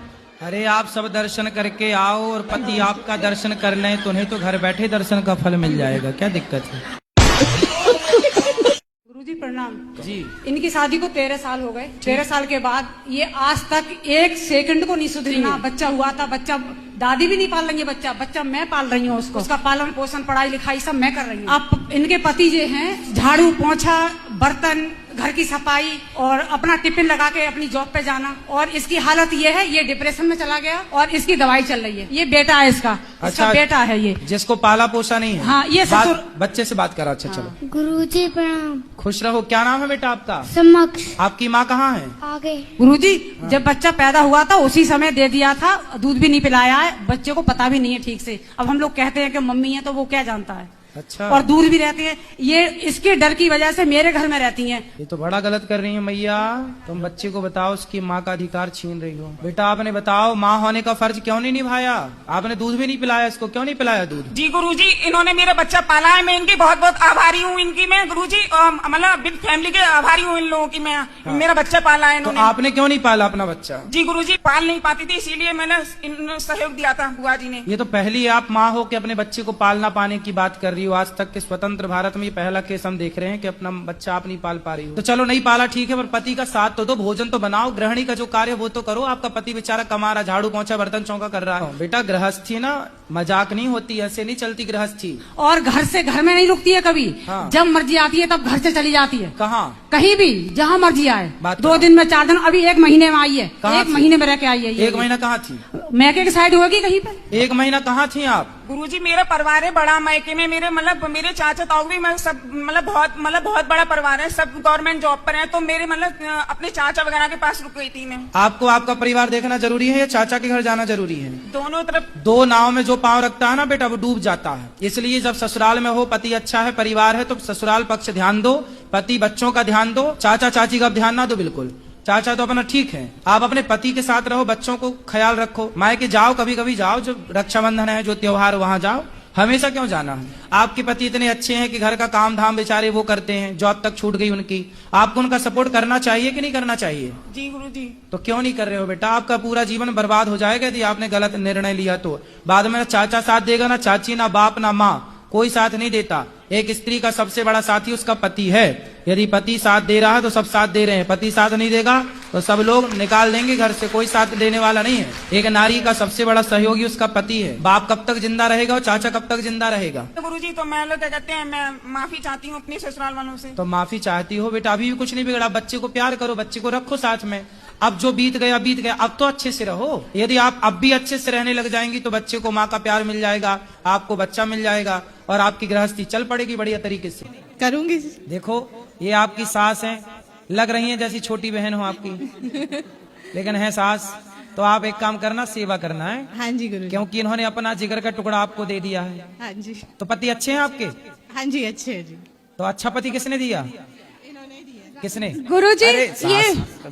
Speaker 2: अरे आप सब दर्शन करके आओ और पति आपका दर्शन कर लें तो उन्हें तो घर बैठे दर्शन का फल मिल जाएगा, क्या दिक्कत है?
Speaker 26: गुरुजी प्रणाम
Speaker 2: जी।
Speaker 26: इनकी शादी को 13 साल हो गए। 13 साल के बाद ये आज तक 1 सेकंड को नहीं सुधरी ना। बच्चा हुआ था, बच्चा दादी भी नहीं पाल रही है, बच्चा मैं पाल रही हूँ उसको। उसका पालन पोषण पढ़ाई लिखाई सब मैं कर रही हूँ। अब इनके पति जो हैं झाड़ू पोंछा बर्तन घर की सफाई और अपना टिफिन लगा के अपनी जॉब पे जाना, और इसकी हालत ये है ये डिप्रेशन में चला गया और इसकी दवाई चल रही है। ये बेटा है इसका। अच्छा बेटा है ये
Speaker 2: जिसको पाला पोसा नहीं है।
Speaker 26: हाँ ये ससुर।
Speaker 2: बच्चे से बात करा। अच्छा चलो।
Speaker 18: गुरुजी प्रणाम।
Speaker 2: खुश रहो। क्या नाम है बेटा आपका?
Speaker 18: समक्ष।
Speaker 2: आपकी माँ कहाँ है?
Speaker 18: आगे।
Speaker 26: गुरुजी जब बच्चा पैदा हुआ था उसी समय दे दिया था, दूध भी नहीं पिलाया है, बच्चे को पता भी नहीं है ठीक से। अब हम लोग कहते हैं कि मम्मी है तो वो क्या जानता है।
Speaker 2: अच्छा।
Speaker 26: और दूर भी रहती है। ये इसके डर की वजह से मेरे घर में रहती हैं।
Speaker 2: ये तो बड़ा गलत कर रही है मैया। तुम बच्चे को बताओ उसकी माँ का अधिकार छीन रही हो। बेटा आपने बताओ माँ होने का फर्ज क्यों नहीं निभाया? आपने दूध भी नहीं पिलाया इसको, क्यों नहीं पिलाया दूध?
Speaker 27: जी गुरुजी इन्होंने मेरा बच्चा पाला है, मैं इनकी बहुत बहुत आभारी हूँ। इनकी मैं गुरुजी मतलब विद फैमिली के आभारी हूँ इन लोगों की। मैं मेरा बच्चा पाला है इन्होंने।
Speaker 2: तो आपने क्यों नहीं पाला अपना बच्चा?
Speaker 27: जी गुरुजी पाल नहीं पाती थी इसीलिए मैंने सहयोग दिया था बुआ जी ने।
Speaker 2: ये तो पहली आप माँ हो कि अपने बच्चे को पालना पाने की बात कर रही हो। आज तक के स्वतंत्र भारत में ये पहला केस हम देख रहे हैं कि अपना बच्चा आप नहीं पाल पा रही हो। तो चलो नहीं पाला ठीक है, पर पति का साथ तो दो, भोजन तो बनाओ, गृहिणी का जो कार्य वो तो करो। आपका पति बेचारा कमा रहा, झाड़ू पोंछा बर्तन चौका कर रहा है। बेटा गृहस्थी ना मजाक नहीं होती, ऐसे नहीं चलती गृहस्थी।
Speaker 26: और घर से घर में नहीं रुकती है कभी। हाँ। जब मर्जी आती है तब घर से चली जाती है।
Speaker 2: कहाँ?
Speaker 26: कहीं भी जहाँ मर्जी आए। 2 दिन में 4 दिन, अभी 1 महीने में आई है। 1 महीने में रह के आई है।
Speaker 2: 1 महीना कहाँ थी?
Speaker 26: मैके की साइड होगी कहीं पे।
Speaker 2: 1 महीना कहाँ थी आप?
Speaker 27: गुरुजी मेरा परिवार है बड़ा मैके में। मेरे मतलब मेरे चाचा ताऊ भी मैं सब मतलब बहुत बड़ा परिवार है, सब गवर्नमेंट जॉब पर है। तो मेरे मतलब अपने चाचा वगैरह के पास रुक गई थी मैं।
Speaker 2: आपको आपका परिवार देखना जरूरी है या चाचा के घर जाना जरूरी है?
Speaker 27: दोनों तरफ।
Speaker 2: 2 नाव में जो पांव रखता है ना बेटा वो डूब जाता है। इसलिए जब ससुराल में हो, पति अच्छा है, परिवार है, तो ससुराल पक्ष ध्यान दो, पति बच्चों का ध्यान दो, चाचा चाची का ध्यान ना दो बिल्कुल। चाचा तो अपना ठीक है, आप अपने पति के साथ रहो, बच्चों को ख्याल रखो। मायके जाओ कभी कभी जाओ, जो रक्षाबंधन है जो त्योहार वहां जाओ, हमेशा क्यों जाना है? आपके पति इतने अच्छे हैं कि घर का काम धाम बेचारे वो करते हैं, जॉब तक छूट गई उनकी, आपको उनका सपोर्ट करना चाहिए कि नहीं करना चाहिए?
Speaker 27: जी गुरुजी।
Speaker 2: तो क्यों नहीं कर रहे हो बेटा? आपका पूरा जीवन बर्बाद हो जाएगा यदि आपने गलत निर्णय लिया तो। बाद में चाचा साथ देगा ना चाची, ना बाप, ना माँ, कोई साथ नहीं देता। एक स्त्री का सबसे बड़ा साथी उसका पति है। यदि पति साथ दे रहा है तो सब साथ दे रहे हैं, पति साथ नहीं देगा तो सब लोग निकाल देंगे घर से, कोई साथ देने वाला नहीं है। एक नारी का सबसे बड़ा सहयोगी उसका पति है। बाप कब तक जिंदा रहेगा और चाचा कब तक जिंदा रहेगा?
Speaker 27: तो गुरुजी तो मैं लोग क्या कहते हैं, मैं माफी चाहती हूँ अपने ससुराल वालों से।
Speaker 2: तो माफी चाहती हो बेटा, अभी भी कुछ नहीं बिगड़ा। बच्चे को प्यार करो, बच्चे को रखो साथ में। अब जो बीत गया बीत गया, अब तो अच्छे से रहो। यदि आप अब भी अच्छे से रहने लग जाएंगी तो बच्चे को माँ का प्यार मिल जाएगा, आपको बच्चा मिल जाएगा और आपकी गृहस्थी चल पड़ेगी बढ़िया तरीके से।
Speaker 3: करूंगी।
Speaker 2: देखो ये आपकी सास है, लग रही है जैसी छोटी बहन हो आपकी, लेकिन है सास। तो आप एक काम करना, सेवा करना है।
Speaker 3: हाँ जी गुरुजी।
Speaker 2: क्योंकि इन्होंने अपना जिगर का टुकड़ा आपको दे दिया है।
Speaker 3: हाँ जी।
Speaker 2: तो पति अच्छे हैं आपके?
Speaker 3: हाँ जी अच्छे है जी।
Speaker 2: तो अच्छा पति किसने दिया? किसने?
Speaker 13: गुरुजी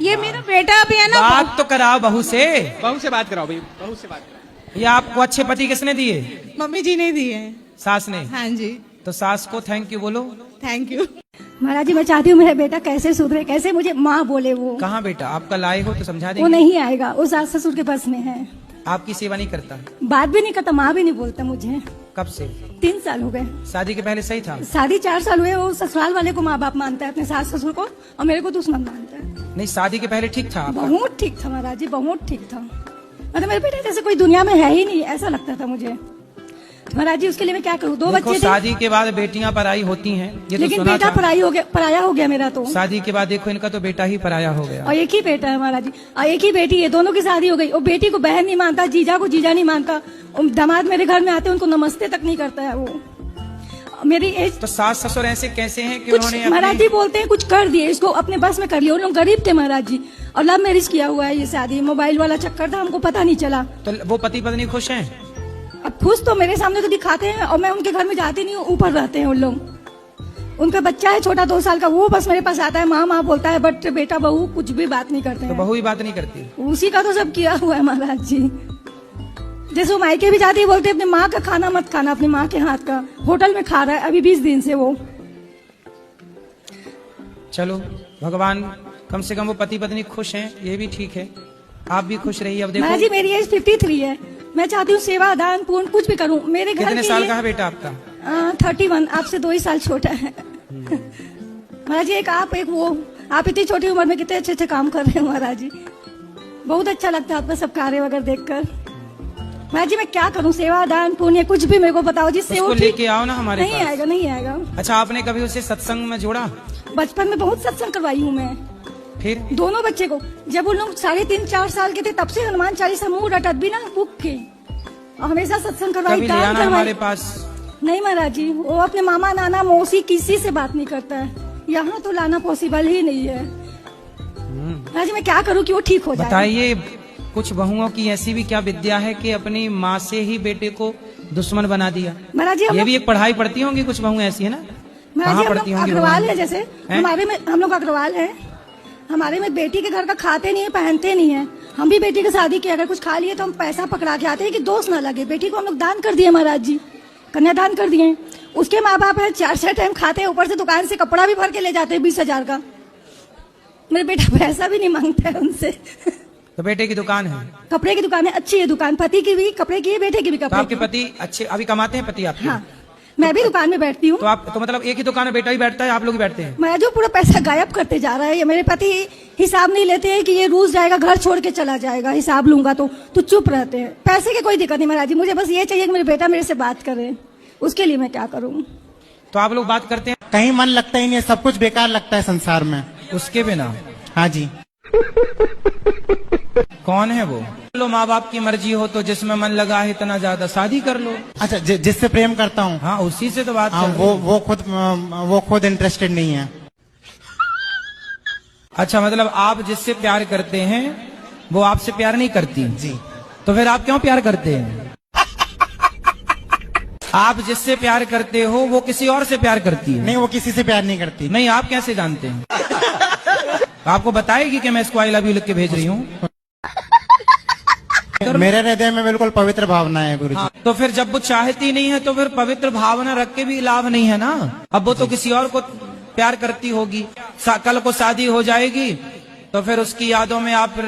Speaker 13: ये मेरा बेटा भी है ना।
Speaker 2: बात तो कराओ बहू से।
Speaker 6: बहू से बात कराओ भाई, बहू से बात कराओ।
Speaker 2: ये आपको अच्छे पति किसने दिए?
Speaker 3: मम्मी जी ने दिए।
Speaker 2: सास ने?
Speaker 3: हाँ जी।
Speaker 2: तो सास को थैंक यू बोलो।
Speaker 3: Thank you.
Speaker 8: महाराज जी मैं चाहती हूँ मेरा बेटा कैसे सुधरे, कैसे मुझे माँ बोले। वो
Speaker 2: कहाँ बेटा आपका लाए हो तो समझा
Speaker 8: वो
Speaker 2: देंगे।
Speaker 8: नहीं आएगा, वो सास ससुर के पास में है।
Speaker 2: आपकी सेवा नहीं करता?
Speaker 8: बात भी नहीं करता, माँ भी नहीं बोलता मुझे।
Speaker 2: कब से?
Speaker 8: 3 साल हो गए।
Speaker 2: शादी के पहले सही था?
Speaker 8: शादी 4 साल हुए। वो ससुराल वाले को माँ बाप मानता है, अपने सास ससुर को, और मेरे को दुश्मन मानता है।
Speaker 2: नहीं शादी के पहले ठीक था आपका?
Speaker 8: बहुत ठीक था महाराज जी, बहुत ठीक था। मतलब मेरे बेटा जैसे कोई दुनिया में है ही नहीं, ऐसा लगता था मुझे। महाराज जी उसके लिए मैं क्या करूँ? 2 बच्चे थे।
Speaker 2: शादी के बाद बेटियां पराई होती हैं, ये तो
Speaker 8: लेकिन
Speaker 2: सुना
Speaker 8: बेटा
Speaker 2: था।
Speaker 8: पराया हो गया मेरा तो।
Speaker 2: शादी के बाद देखो इनका तो बेटा ही पराया हो गया।
Speaker 8: और एक ही बेटा है महाराज जी, और एक ही बेटी है। दोनों की शादी हो गई। और बेटी को बहन नहीं मानता, जीजा को जीजा नहीं मानता। दामाद मेरे घर में आते हैं, उनको नमस्ते तक नहीं करता है वो। मेरी एज
Speaker 2: तो सास ससुर ऐसे कैसे हैं कि
Speaker 8: कुछ
Speaker 2: उन्होंने
Speaker 8: महाराज जी बोलते हैं कुछ कर दिए, इसको अपने बस में कर लिया। उन लोग गरीब थे महाराज जी, और लव मैरिज किया हुआ है। ये शादी मोबाइल वाला चक्कर था, हमको पता नहीं चला।
Speaker 2: तो वो पति पत्नी खुश हैं?
Speaker 8: अब खुश तो मेरे सामने तो दिखाते हैं, और मैं उनके घर में जाती नहीं हूँ, ऊपर रहते हैं उन लोग। उनका बच्चा है छोटा 2 साल का, वो बस मेरे पास आता है, माँ माँ बोलता है, बट बेटा बहू कुछ भी बात नहीं करते हैं।
Speaker 2: तो बहू ही बात नहीं करती?
Speaker 8: उसी का तो सब किया हुआ है महाराज जी। जैसे वो मायके भी जाती है, बोलते हैं अपनी माँ का खाना मत खाना, अपनी माँ के हाथ का। होटल में खा रहा है अभी 20 दिन से वो।
Speaker 2: चलो भगवान कम से कम वो पति पत्नी खुश हैं, ये भी ठीक है। आप भी खुश रहिए। अब
Speaker 8: महाराज जी
Speaker 2: देखो
Speaker 8: मेरी एज 53 है। मैं चाहती हूँ सेवा दान पूर्ण कुछ भी करूँ मेरे घर।
Speaker 2: कितने साल का है बेटा आपका?
Speaker 8: 31, आपसे 2 ही साल छोटा है। महाराज जी एक आप एक वो, आप इतनी छोटी उम्र में कितने अच्छे अच्छे काम कर रहे हैं महाराज जी। बहुत अच्छा लगता है आपका सब कार्य वगैरह देखकर। महाराज जी मैं क्या करूं, सेवा दान पुण्य कुछ भी मेरे को बताओ जिससे
Speaker 2: उसको
Speaker 8: वो
Speaker 2: लेके आओ ना हमारे
Speaker 8: नहीं
Speaker 2: पास।
Speaker 8: आएगा, नहीं आएगा।
Speaker 2: अच्छा आपने कभी उसे सत्संग में जोड़ा?
Speaker 8: बचपन में बहुत सत्संग करवाई हूँ मैं।
Speaker 2: फिर
Speaker 8: दोनों बच्चे को, जब उन लोग 3.5-4 साल के थे तब से हनुमान चालीसा मुंह रटत भी ना बुक के, और हमेशा सत्संग करवाई,
Speaker 2: कभी ले
Speaker 8: दान
Speaker 2: आना
Speaker 8: करवाई।
Speaker 2: हमारे पास।
Speaker 8: नहीं महाराज जी वो अपने मामा नाना मौसी किसी से बात नहीं करता है, यहाँ तो लाना पॉसिबल ही नहीं है। महाराज जी मैं क्या करूँ कि वो ठीक हो जाए?
Speaker 2: बताइए कुछ बहुओं की ऐसी भी क्या विद्या है कि अपनी माँ से ही बेटे को दुश्मन बना दिया?
Speaker 8: महाराज जी
Speaker 2: ये भी एक पढ़ाई पढ़ती होंगी कुछ बहुएं ऐसी है ना?
Speaker 8: महाराज जी
Speaker 2: कहाँ पढ़ती
Speaker 8: हम लोग
Speaker 2: होंगी
Speaker 8: अग्रवाल
Speaker 2: बहुएं?
Speaker 8: है, जैसे हमारे में हम लोग अग्रवाल है। हमारे में बेटी के घर का खाते नहीं है, पहनते नहीं है। हम भी बेटी की शादी की अगर कुछ खा लिए तो हम पैसा पकड़ा के आते हैं कि दोस्त ना लगे। बेटी को हम लोग दान कर दिए महाराज जी, कन्यादान कर दिए। उसके माँ बाप है 4 टाइम खाते हैं, ऊपर से दुकान से कपड़ा भी भर के ले जाते हैं 20,000 का। मेरे बेटा पैसा भी नहीं मांगता है उनसे।
Speaker 2: तो बेटे की दुकान है?
Speaker 8: कपड़े की दुकान है, अच्छी है दुकान। पति की भी कपड़े की है, बेटे की भी
Speaker 2: तो
Speaker 8: कपड़े
Speaker 2: आपके
Speaker 8: की।
Speaker 2: पति अच्छे अभी कमाते हैं पति आपके?
Speaker 8: हाँ मैं भी दुकान में बैठती हूँ।
Speaker 2: तो आप तो मतलब एक ही दुकान में बेटा ही बैठता है, आप लोग ही बैठते हैं?
Speaker 8: मैं जो पूरा पैसा गायब करते जा रहा है। ये मेरे पति हिसाब नहीं लेते हैं कि ये रूस जाएगा, घर छोड़ के चला जाएगा, हिसाब लूंगा तो चुप रहते हैं। पैसे की कोई दिक्कत नहीं महाराज जी, मुझे बस ये चाहिए कि मेरे बेटा मेरे से बात करे। उसके लिए मैं क्या करूँ?
Speaker 2: तो आप लोग बात करते हैं?
Speaker 10: कहीं मन लगता ही नहीं है, सब कुछ बेकार लगता है संसार में
Speaker 2: उसके बिना।
Speaker 10: हाँ जी।
Speaker 2: कौन है वो? लो माँ बाप की मर्जी हो तो जिसमें मन लगा है इतना ज्यादा शादी कर लो।
Speaker 10: अच्छा जिससे प्रेम करता हूँ,
Speaker 2: हाँ उसी से तो बात
Speaker 10: हाँ,
Speaker 2: चल रही है।
Speaker 10: वो खुद इंटरेस्टेड नहीं है।
Speaker 2: अच्छा मतलब आप जिससे प्यार करते हैं वो आपसे प्यार नहीं करती?
Speaker 10: जी।
Speaker 2: तो फिर आप क्यों प्यार करते हैं? आप जिससे प्यार करते हो वो किसी और से प्यार करती है?
Speaker 10: नहीं वो किसी से प्यार नहीं करती।
Speaker 2: नहीं आप कैसे जानते हैं? आपको बताएगी कि मैं इसको आई लव यू लिख के भेज रही हूँ?
Speaker 10: मेरे हृदय में बिल्कुल पवित्र भावना है गुरु जी।
Speaker 2: हाँ, तो फिर जब वो चाहती नहीं है तो फिर पवित्र भावना रख के भी लाभ नहीं है ना। अब वो तो किसी और को प्यार करती होगी, कल को शादी हो जाएगी तो फिर उसकी यादों में आप फिर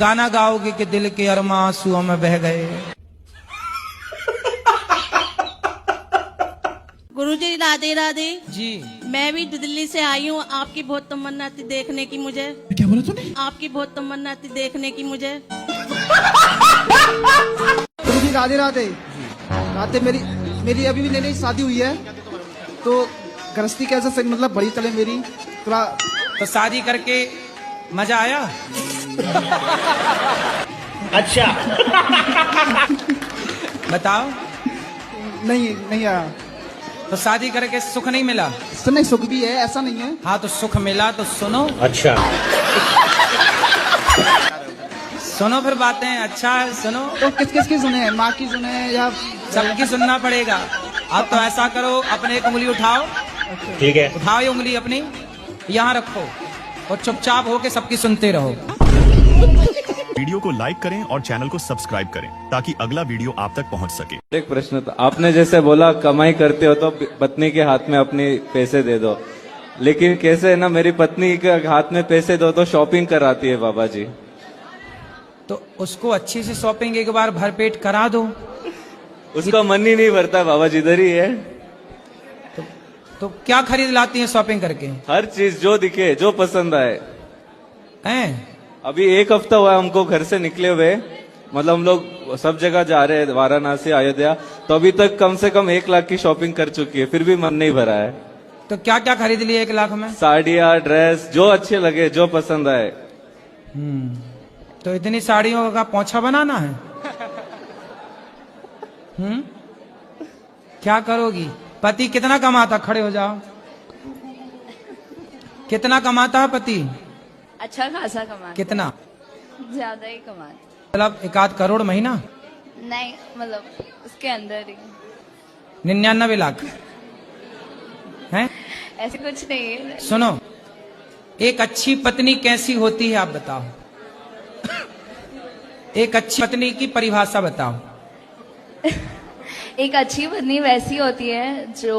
Speaker 2: गाना गाओगे कि दिल के अरमा आंसुओं में बह गए।
Speaker 25: गुरुजी राधे राधे
Speaker 2: जी।
Speaker 25: मैं भी दिल्ली से आई हूँ। आपकी बहुत तमन्ना थी देखने की मुझे।
Speaker 5: क्या बोला तूने?
Speaker 25: आपकी बहुत तमन्ना थी देखने की मुझे।
Speaker 6: गुरुजी राधे राधे। राधे मेरी अभी भी नई शादी हुई है, तो गृहस्थी कैसे सही मतलब बड़ी चले मेरी थोड़ा।
Speaker 2: तो शादी करके मजा आया?
Speaker 5: अच्छा।
Speaker 2: बताओ।
Speaker 6: नहीं आया।
Speaker 2: तो शादी करके सुख नहीं मिला?
Speaker 6: नहीं, सुख भी है, ऐसा नहीं है।
Speaker 2: हाँ तो सुख मिला तो सुनो।
Speaker 5: अच्छा।
Speaker 2: सुनो फिर बातें। अच्छा सुनो।
Speaker 6: तो किस की सुने? माँ की सुने या
Speaker 2: सबकी सुनना पड़ेगा। अब तो ऐसा करो, अपने एक उंगली उठाओ।
Speaker 5: ठीक है।
Speaker 2: उठाओ ये उंगली अपनी, यहाँ रखो और चुपचाप होके सबकी सुनते रहो।
Speaker 12: वीडियो को लाइक करें और चैनल को सब्सक्राइब करें ताकि अगला वीडियो आप तक पहुंच सके।
Speaker 21: एक प्रश्न था, आपने जैसे बोला कमाई करते हो तो पत्नी के हाथ में अपने पैसे दे दो, लेकिन कैसे है ना, मेरी पत्नी के हाथ में पैसे दो तो शॉपिंग कराती है बाबा जी।
Speaker 2: तो उसको अच्छी से शॉपिंग एक बार भरपेट करा दो।
Speaker 21: उसका मन ही नहीं भरता बाबा जी, इधर ही है।
Speaker 2: तो क्या खरीद लाती है शॉपिंग करके?
Speaker 21: हर चीज जो दिखे, जो पसंद आए।
Speaker 2: हैं?
Speaker 21: अभी एक हफ्ता हुआ हमको घर से निकले हुए, मतलब हम लोग सब जगह जा रहे हैं, वाराणसी, अयोध्या, तो अभी तक कम से कम 1 लाख की शॉपिंग कर चुकी है, फिर भी मन नहीं भरा है।
Speaker 2: तो क्या क्या खरीद लिया 1 लाख में?
Speaker 21: साड़ियाँ, ड्रेस, जो अच्छे लगे, जो पसंद आए।
Speaker 2: तो इतनी साड़ियों का पोंछा बनाना है? क्या करोगी? पति कितना कमाता? खड़े हो जाओ। कितना कमाता है पति?
Speaker 14: अच्छा खासा कमाता।
Speaker 2: कितना?
Speaker 14: ज्यादा ही कमाता।
Speaker 2: मतलब 1 करोड़ महीना?
Speaker 14: नहीं, मतलब उसके अंदर ही
Speaker 2: 99 लाख हैं?
Speaker 14: ऐसे कुछ नहीं है।
Speaker 2: सुनो, एक अच्छी पत्नी कैसी होती है आप बताओ। एक अच्छी पत्नी की परिभाषा बताओ।
Speaker 14: एक अच्छी पत्नी वैसी होती है जो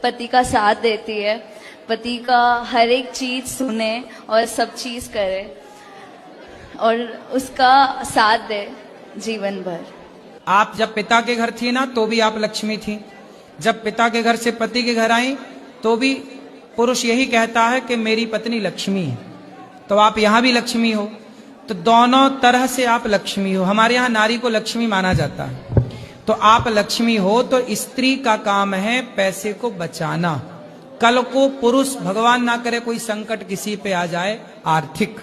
Speaker 14: पति का साथ देती है, पति का हर एक चीज सुने और सब चीज करे और उसका साथ दे जीवन भर।
Speaker 2: आप जब पिता के घर थी ना तो भी आप लक्ष्मी थी, जब पिता के घर से पति के घर आई तो भी पुरुष यही कहता है कि मेरी पत्नी लक्ष्मी है। तो आप यहाँ भी लक्ष्मी हो, तो दोनों तरह से आप लक्ष्मी हो। हमारे यहाँ नारी को लक्ष्मी माना जाता है, तो आप लक्ष्मी हो। तो स्त्री का काम है पैसे को बचाना। कल को पुरुष, भगवान ना करे कोई संकट किसी पे आ जाए आर्थिक,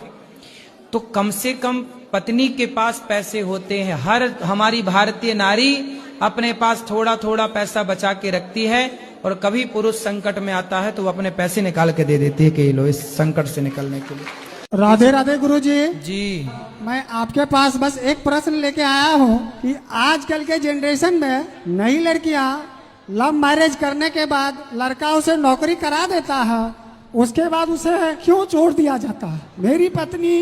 Speaker 2: तो कम से कम पत्नी के पास पैसे होते हैं। हर हमारी भारतीय नारी अपने पास थोड़ा थोड़ा पैसा बचा के रखती है, और कभी पुरुष संकट में आता है तो वो अपने पैसे निकाल के दे देती है कि लो इस संकट से निकलने के लिए।
Speaker 10: राधे राधे गुरुजी।
Speaker 2: जी।
Speaker 10: मैं आपके पास बस एक प्रश्न लेके आया हूँ कि आजकल के जनरेशन में नई लड़कियाँ लव मैरिज करने के बाद लड़का उसे नौकरी करा देता है, उसके बाद उसे क्यों छोड़ दिया जाता है? मेरी पत्नी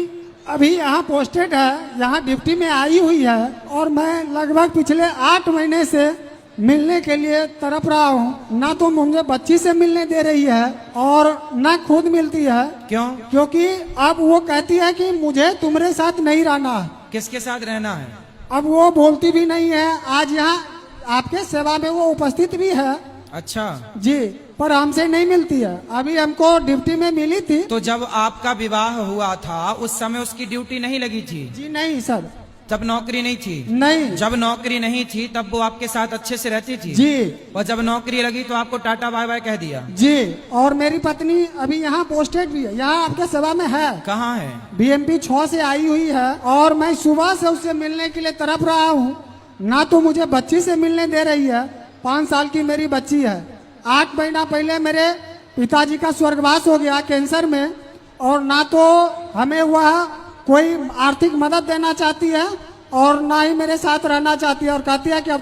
Speaker 10: अभी यहाँ पोस्टेड है, यहाँ ड्यूटी में आई हुई है, और मैं लगभग पिछले 8 महीने से मिलने के लिए तड़प रहा हूँ। ना तो मुझे बच्ची से मिलने दे रही है और ना खुद मिलती है।
Speaker 2: क्यों?
Speaker 10: क्योंकि अब वो कहती है कि मुझे तुम्हारे साथ नहीं रहना है।
Speaker 2: किसके साथ रहना है?
Speaker 10: अब वो बोलती भी नहीं है। आज यहाँ आपके सेवा में वो उपस्थित भी है।
Speaker 2: अच्छा
Speaker 10: जी, पर हमसे नहीं मिलती है। अभी हमको ड्यूटी में मिली थी।
Speaker 2: तो जब आपका विवाह हुआ था उस समय उसकी ड्यूटी नहीं लगी थी?
Speaker 10: जी नहीं सर।
Speaker 2: तब नौकरी नहीं थी?
Speaker 10: नहीं।
Speaker 2: जब नौकरी नहीं थी तब वो आपके साथ अच्छे से रहती थी?
Speaker 10: जी।
Speaker 2: और जब नौकरी लगी तो आपको टाटा बाय बाय कह दिया?
Speaker 10: जी। और मेरी पत्नी अभी यहाँ पोस्टेड भी है, यहाँ आपके सेवा में है।
Speaker 2: कहाँ है?
Speaker 10: BMP 6 से आई हुई है, और मैं सुबह से उससे मिलने के लिए तड़प रहा हूँ। ना तो मुझे बच्ची से मिलने दे रही है, 5 साल की मेरी बच्ची है। 8 महीना पहले मेरे पिताजी का स्वर्गवास हो गया कैंसर में, और ना तो हमें वह कोई आर्थिक मदद देना चाहती है और ना ही मेरे साथ रहना चाहती है, और कहती है कि अब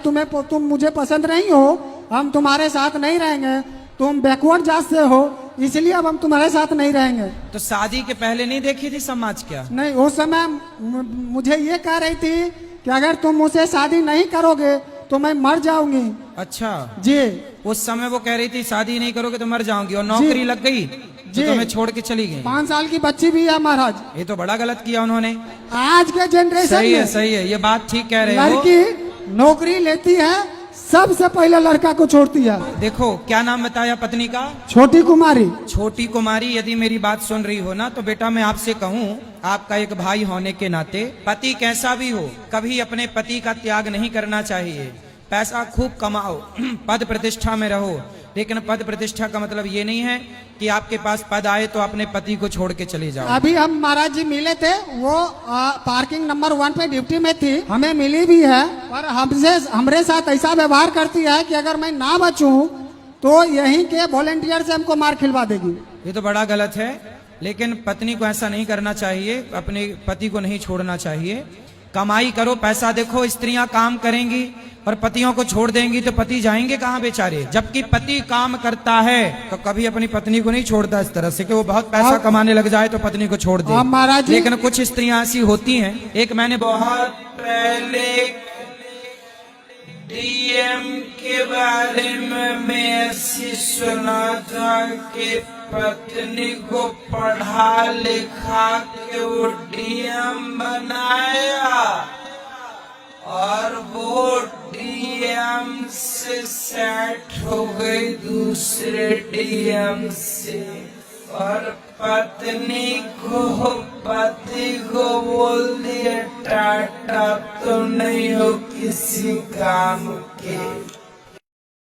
Speaker 10: तुम मुझे पसंद नहीं हो, हम तुम्हारे साथ नहीं रहेंगे, तुम बैकवर्ड जात से हो, इसलिए अब हम तुम्हारे साथ नहीं रहेंगे।
Speaker 2: तो शादी के पहले नहीं देखी थी समाज क्या?
Speaker 10: नहीं, उस समय मुझे ये कह रही थी कि अगर तुम मुझसे शादी नहीं करोगे तो मैं मर जाऊंगी।
Speaker 2: अच्छा
Speaker 10: जी।
Speaker 2: उस समय वो कह रही थी शादी नहीं करोगे तो मर जाऊंगी, और नौकरी लग गई तो तुम्हें छोड़ के चली गई।
Speaker 10: 5 साल की बच्ची भी है महाराज।
Speaker 2: ये तो बड़ा गलत किया उन्होंने।
Speaker 10: आज के जनरेशन
Speaker 2: सही है,
Speaker 10: में
Speaker 2: सही है, ये बात ठीक कह रहे हो।
Speaker 10: लड़की नौकरी लेती है, सबसे पहले लड़का को छोड़ती है।
Speaker 2: देखो क्या नाम बताया पत्नी का?
Speaker 10: छोटी कुमारी।
Speaker 2: छोटी कुमारी, यदि मेरी बात सुन रही हो ना तो बेटा मैं आपसे कहूँ, आपका एक भाई होने के नाते पति कैसा भी हो कभी अपने पति का त्याग नहीं करना चाहिए। पैसा खूब कमाओ, पद प्रतिष्ठा में रहो, लेकिन पद प्रतिष्ठा का मतलब ये नहीं है कि आपके पास पद आए तो अपने पति को छोड़ के चले जाओ।
Speaker 10: अभी हम महाराज जी मिले थे, वो पार्किंग नंबर 1 पे ड्यूटी में थी, हमें मिली भी है, पर हमरे साथ ऐसा व्यवहार करती है कि अगर मैं ना बचूं तो यहीं के वॉलेंटियर से हमको मार खिलवा देगी।
Speaker 2: ये तो बड़ा गलत है, लेकिन पत्नी को ऐसा नहीं करना चाहिए, अपने पति को नहीं छोड़ना चाहिए। कमाई करो, पैसा देखो, स्त्रियां काम करेंगी और पतियों को छोड़ देंगी तो पति जाएंगे कहाँ बेचारे। जबकि पति काम करता है तो कभी अपनी पत्नी को नहीं छोड़ता इस तरह से कि वो बहुत पैसा कमाने लग जाए तो पत्नी को छोड़ दे। लेकिन कुछ स्त्रियां ऐसी होती हैं। एक मैंने बहुत पहले डीएम के बारे में ऐसी सुना था कि पत्नी को पढ़ा लिखा के वो डीएम बनाया और वो डीएम से सेट हो गई दूसरे डीएम से, और पत्नी को पति को बोल दिया टाटा तो नहीं हो किसी काम के।